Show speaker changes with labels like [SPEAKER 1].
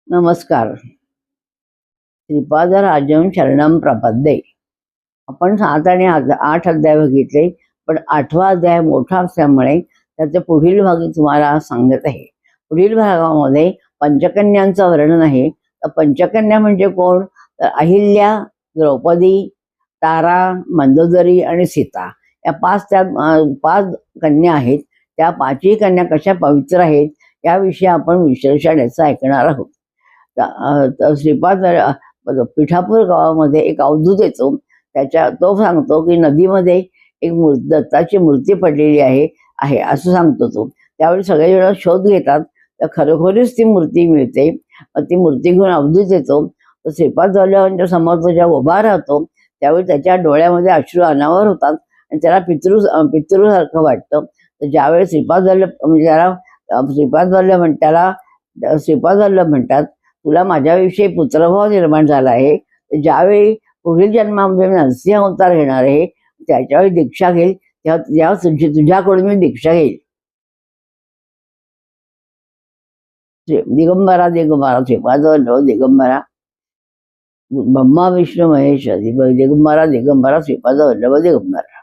[SPEAKER 1] नमस्कार. श्रीपादराजं शरणं प्रपद्ये. आपण 7 आणि 8 अध्याय बघितले, पण 8वा अध्याय मोठा असल्यामुळे त्याचे पुढील भाग तुम्हाला सांगत आहे. पुढील भागामध्ये पंचकन्यांचं वर्णन आहे. तर पंचकन्या म्हणजे कोण? तर अहिल्या, द्रौपदी, तारा, मंदोदरी आणि सीता या 5 कन्या आहेत. त्या 5ही कन्या कशा पवित्र आहेत याविषयी आपण विश्लेषण याचं ऐकणार आहोत. श्रीपाद पिठापूर गावामध्ये एक अवधूत येतो. तो सांगतो की नदीमध्ये एक दत्ताची मूर्ती पडलेली आहे आहे असं सांगतो तो. त्यावेळी सगळेजण शोध घेतात, तर खरोखरीच ती मूर्ती मिळते. ती मूर्ती घेऊन अवधूत येतो. तर श्रीपाद वाल्यांच्या समोर तो जेव्हा उभा राहतो त्यावेळी त्याच्या डोळ्यामध्ये अश्रू अनावर होतात आणि त्याला पितृसारखं वाटतं. तर ज्यावेळी म्हणजे श्रीपाद वल्लभ म्हणतात, तुला माझ्याविषयी पुत्रभाव निर्माण झाला आहे. ज्यावेळी पुढील जन्मामध्ये नरसिंह अवतार घेणार आहे त्याच्यावेळी दीक्षा घेईल, तेव्हा तुझ्याकडून मी दीक्षा घेईल. दिगंबरा दिगंबरा श्रीपाद वल्लभ दिगंबरा, ब्रह्मा विष्णू महेश दिगंबरा दिगंबरा श्रीपाद वल्लभ दिगंबरा.